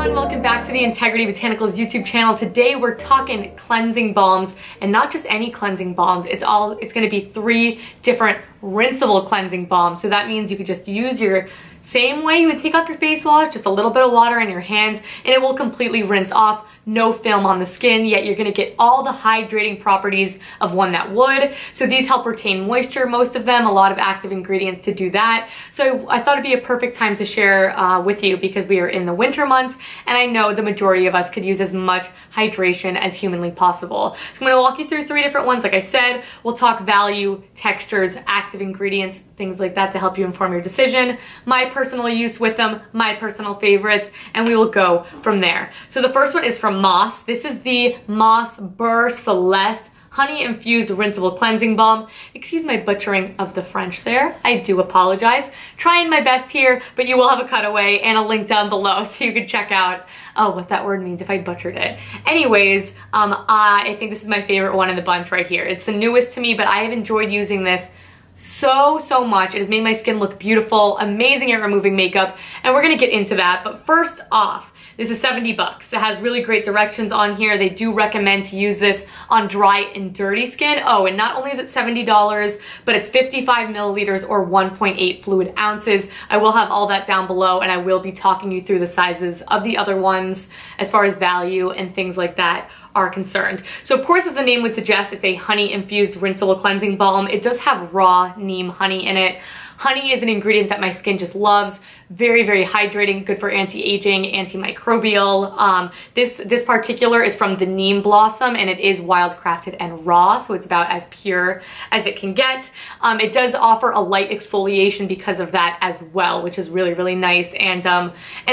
everyone, welcome back to the Integrity Botanicals YouTube channel. Today we're talking cleansing balms, and not just any cleansing balms. It's going to be 3 different rinsable cleansing balms. So that means you could just use your same way you would take off your face wash, just a little bit of water in your hands, and it will completely rinse off. No film on the skin, yet you're gonna get all the hydrating properties of one that would. So these help retain moisture, most of them, a lot of active ingredients to do that. So I thought it'd be a perfect time to share with you because we are in the winter months, and I know the majority of us could use as much hydration as humanly possible. So I'm gonna walk you through 3 different ones. Like I said, we'll talk value, textures, active ingredients, things like that to help you inform your decision, my personal use with them, my personal favorites, and we will go from there. So the first one is from Moss. This is the Moss Burr Celeste Honey Infused Rinsable Cleansing Balm. Excuse my butchering of the French there. I do apologize. Trying my best here, but you will have a cutaway and a link down below so you can check out what that word means if I butchered it. Anyways, I think this is my favorite one in the bunch right here. It's the newest to me, but I have enjoyed using this so much. It has made my skin look beautiful, amazing at removing makeup, and we're gonna get into that. But first off, this is 70 bucks. It has really great directions on here. They do recommend to use this on dry and dirty skin. Oh, and not only is it $70, but it's 55 milliliters or 1.8 fluid ounces. I will have all that down below, and I will be talking you through the sizes of the other ones as far as value and things like that are concerned. So of course, as the name would suggest, it's a honey infused rinsable cleansing balm. It does have raw neem honey in it. Honey is an ingredient that my skin just loves. Very hydrating, good for anti-aging, antimicrobial. This particular is from the neem blossom, and it is wild crafted and raw, so it's about as pure as it can get. It does offer a light exfoliation because of that as well, which is really nice and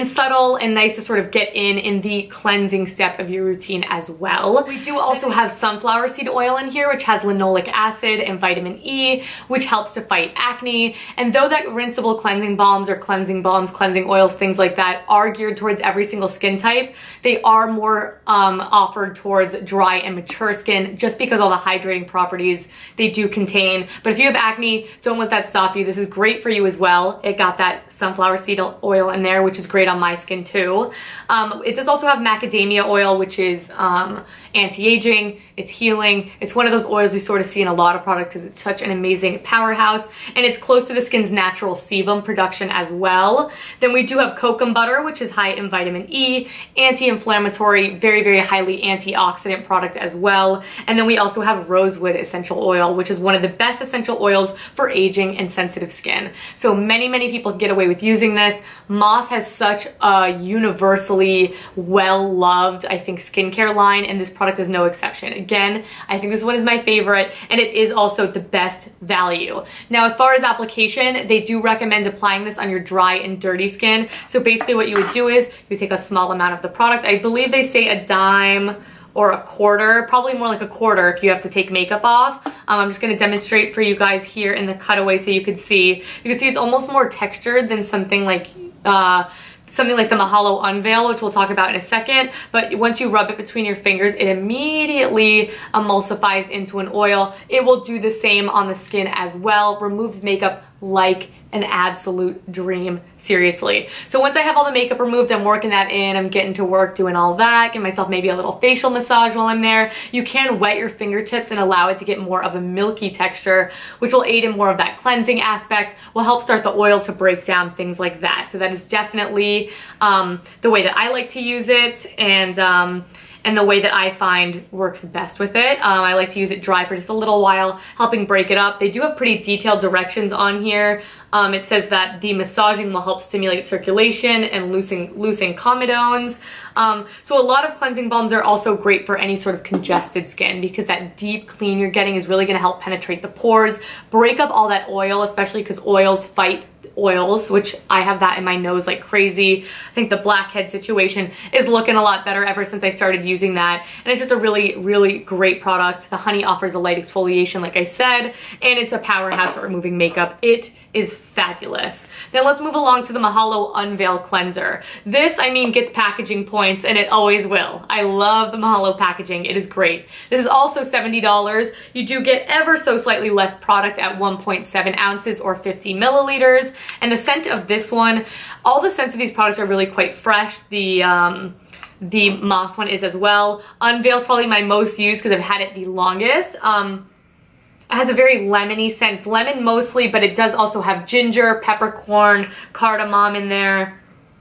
subtle and nice to sort of get in the cleansing step of your routine as well. We do also have sunflower seed oil in here, which has linoleic acid and vitamin E, which helps to fight acne. And though that rinsable cleansing balms or cleansing balms, cleansing oils, things like that are geared towards every single skin type, they are more offered towards dry and mature skin just because all the hydrating properties they do contain. But if you have acne, don't let that stop you. This is great for you as well. It got that sunflower seed oil in there, which is great on my skin too. It does also have macadamia oil, which is anti-aging, it's healing. It's one of those oils you sort of see in a lot of products because it's such an amazing powerhouse, and it's close to the skin's natural sebum production as well. Then we do have Kokum Butter, which is high in vitamin E, anti-inflammatory, very highly antioxidant product as well. And then we also have Rosewood essential oil, which is one of the best essential oils for aging and sensitive skin. So many people get away with using this. Moss has such a universally well-loved, I think, skincare line, and this product is no exception. Again, I think this one is my favorite, and it is also the best value. Now, as far as application, they do recommend applying this on your dry and dirty skin. So basically what you would do is you take a small amount of the product. I believe they say a dime or a quarter, probably more like a quarter if you have to take makeup off. I'm just gonna demonstrate for you guys here in the cutaway so you could see. You can see it's almost more textured than something like the Mahalo Unveil, which we'll talk about in a second. But once you rub it between your fingers, it immediately emulsifies into an oil. It will do the same on the skin as well, removes makeup like an absolute dream, seriously. So once I have all the makeup removed, I'm working that in, I'm getting to work doing all that, give myself maybe a little facial massage while I'm there. You can wet your fingertips and allow it to get more of a milky texture, which will aid in more of that cleansing aspect, will help start the oil to break down, things like that. So that is definitely the way that I like to use it, and the way that I find works best with it. I like to use it dry for just a little while, helping break it up. They do have pretty detailed directions on here. It says that the massaging will help stimulate circulation and loosen comedones. So a lot of cleansing balms are also great for any sort of congested skin because that deep clean you're getting is really gonna help penetrate the pores, break up all that oil, especially because oils fight oils, which I have that in my nose like crazy. I think the blackhead situation is looking a lot better ever since I started using that, and it's just a really great product. The honey offers a light exfoliation, like I said, and it's a powerhouse at removing makeup. It is fabulous. Now let's move along to the Mahalo Unveil Cleanser. This, I mean, gets packaging points, and it always will. I love the Mahalo packaging. It is great. This is also $70. You do get ever so slightly less product at 1.7 ounces or 50 milliliters. And the scent of this one, all the scents of these products are really quite fresh. The moss one is as well. Unveil is probably my most used because I've had it the longest. It has a very lemony scent. It's lemon mostly, but it does also have ginger, peppercorn, cardamom in there.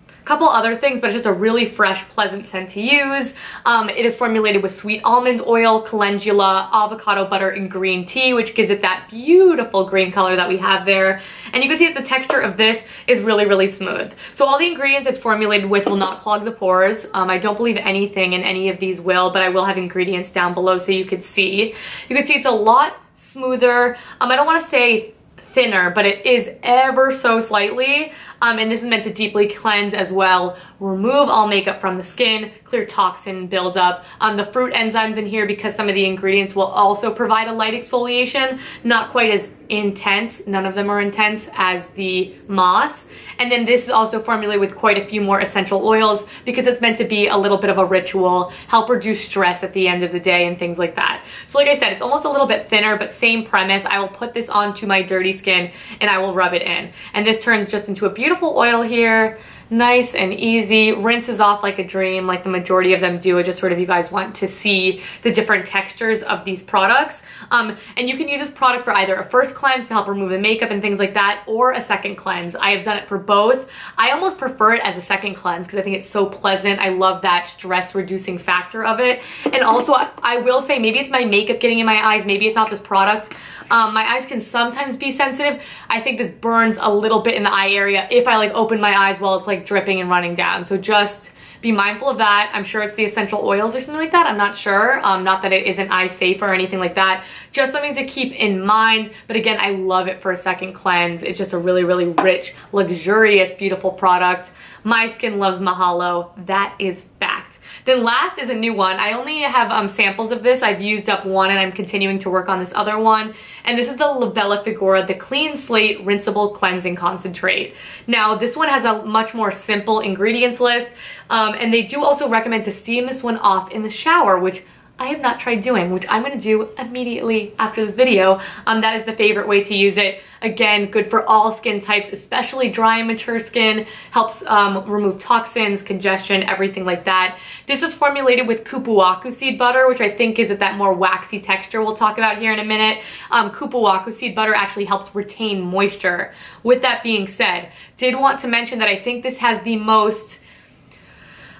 A couple other things, but it's just a really fresh, pleasant scent to use. It is formulated with sweet almond oil, calendula, avocado butter, and green tea, which gives it that beautiful green color that we have there. And you can see that the texture of this is really, really smooth. So all the ingredients it's formulated with will not clog the pores. I don't believe anything in any of these will, but I will have ingredients down below so you could see. You can see it's a lot smoother. I don't want to say thinner, but it is ever so slightly. And this is meant to deeply cleanse as well, remove all makeup from the skin, clear toxin buildup. The fruit enzymes in here, because some of the ingredients will also provide a light exfoliation, not quite as intense, none of them are intense as the moss. And then this is also formulated with quite a few more essential oils because it's meant to be a little bit of a ritual, help reduce stress at the end of the day and things like that. So like I said, it's almost a little bit thinner, but same premise. I will put this onto my dirty skin and I will rub it in. And this turns just into a beautiful oil here. Nice and easy, rinses off like a dream, like the majority of them do. It just sort of, you guys want to see the different textures of these products. And you can use this product for either a first cleanse to help remove the makeup and things like that, or a second cleanse. I have done it for both. I almost prefer it as a second cleanse because I think it's so pleasant. I love that stress reducing factor of it. And also, I will say, maybe it's my makeup getting in my eyes, maybe it's not this product. My eyes can sometimes be sensitive. I think this burns a little bit in the eye area if I like open my eyes while it's like dripping and running down. So just be mindful of that. I'm sure it's the essential oils or something like that. I'm not sure. Not that it isn't eye safe or anything like that. Just something to keep in mind. But again, I love it for a second cleanse. It's just a really, really rich, luxurious, beautiful product. My skin loves Mahalo. That is fact. Then last is a new one. I only have samples of this. I've used up one and I'm continuing to work on this other one. And this is the Labella Figura, the Clean Slate Rinsable Cleansing Concentrate. Now, this one has a much more simple ingredients list. And they do also recommend to steam this one off in the shower, which I have not tried doing, which I'm gonna do immediately after this video. That is the favorite way to use it. Again, good for all skin types, especially dry and mature skin. Helps remove toxins, congestion, everything like that. This is formulated with kupuaku seed butter, which I think gives it that more waxy texture we'll talk about here in a minute. Kupuaku seed butter actually helps retain moisture. With that being said, did want to mention that I think this has the most,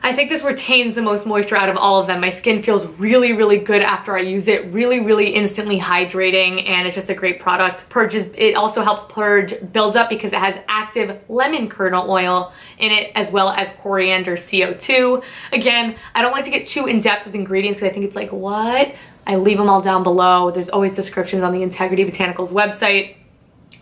I think this retains the most moisture out of all of them. My skin feels really, really good after I use it. Really, really instantly hydrating, and it's just a great product. Purges, it also helps purge buildup because it has active lemon kernel oil in it, as well as coriander CO2. Again, I don't like to get too in-depth with ingredients because I think it's like, what? I leave them all down below. There's always descriptions on the Integrity Botanicals website.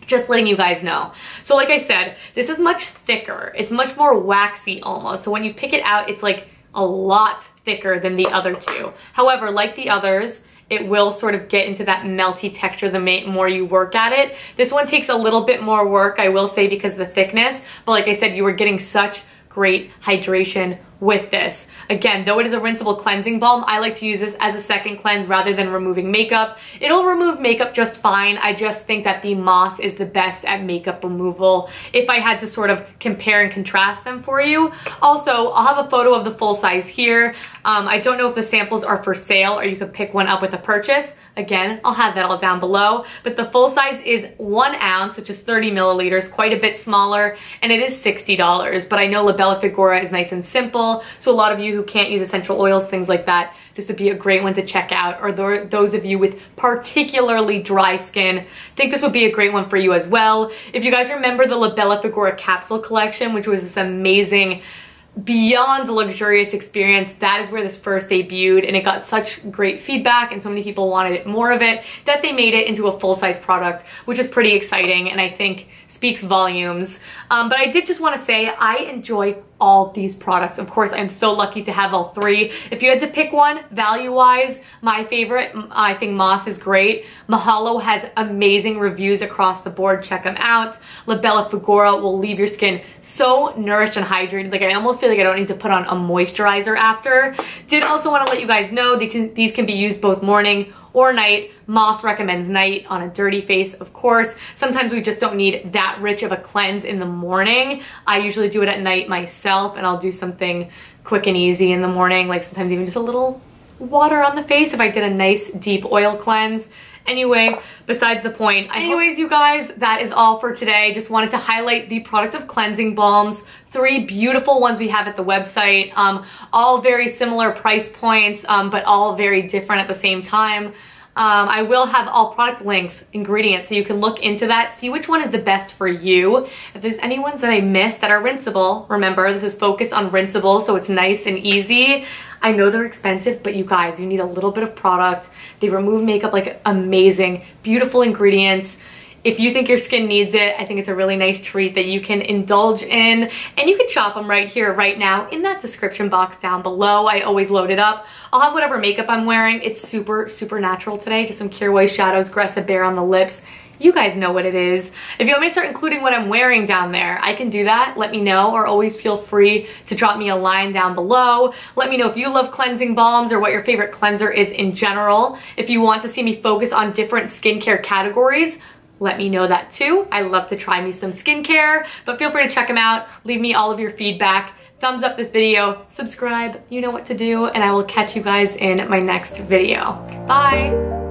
Just letting you guys know. So like I said, this is much thicker. It's much more waxy almost. So when you pick it out, it's like a lot thicker than the other two. However, like the others, it will sort of get into that melty texture the more you work at it. This one takes a little bit more work, I will say, because of the thickness. But like I said, you are getting such great hydration with this. Again, though it is a rinsable cleansing balm, I like to use this as a second cleanse rather than removing makeup. It'll remove makeup just fine. I just think that the moss is the best at makeup removal if I had to sort of compare and contrast them for you. Also, I'll have a photo of the full size here. I don't know if the samples are for sale or you could pick one up with a purchase. Again, I'll have that all down below. But the full size is 1 ounce, which is 30 milliliters, quite a bit smaller, and it is $60. But I know Labella Figura is nice and simple, so a lot of you who can't use essential oils, things like that, this would be a great one to check out. Or those of you with particularly dry skin, I think this would be a great one for you as well. If you guys remember the Labella Figura capsule collection, which was this amazing, beyond luxurious experience, that is where this first debuted, and it got such great feedback and so many people wanted more of it that they made it into a full-size product, which is pretty exciting and I think speaks volumes. But I did just want to say I enjoy all these products. Of course, I'm so lucky to have all three. If you had to pick one, value-wise, my favorite, I think Moss is great. Mahalo has amazing reviews across the board. Check them out. La Bella Figura will leave your skin so nourished and hydrated. Like, I almost feel like I don't need to put on a moisturizer after. Did also want to let you guys know these can be used both morning or night. Moss recommends night on a dirty face, of course. Sometimes we just don't need that rich of a cleanse in the morning. I usually do it at night myself, and I'll do something quick and easy in the morning, like sometimes even just a little water on the face if I did a nice deep oil cleanse. Anyway, besides the point. Anyways, you guys, that is all for today. Just wanted to highlight the product of cleansing balms. 3 beautiful ones we have at the website. All very similar price points, but all very different at the same time. I will have all product links, ingredients, so you can look into that, see which one is the best for you. If there's any ones that I missed that are rinsable, remember, this is focused on rinsable, so it's nice and easy. I know they're expensive, but you guys, you need a little bit of product. They remove makeup like amazing, beautiful ingredients. If you think your skin needs it, I think it's a really nice treat that you can indulge in, and you can shop them right here, right now, in that description box down below. I always load it up. I'll have whatever makeup I'm wearing. It's super, super natural today. Just some Kir Way shadows, Aggressive Bear on the lips. You guys know what it is. If you want me to start including what I'm wearing down there, I can do that. Let me know, or always feel free to drop me a line down below. Let me know if you love cleansing balms or what your favorite cleanser is in general. If you want to see me focus on different skincare categories, let me know that too. I love to try me some skincare, but feel free to check them out. Leave me all of your feedback. Thumbs up this video, subscribe, you know what to do, and I will catch you guys in my next video. Bye.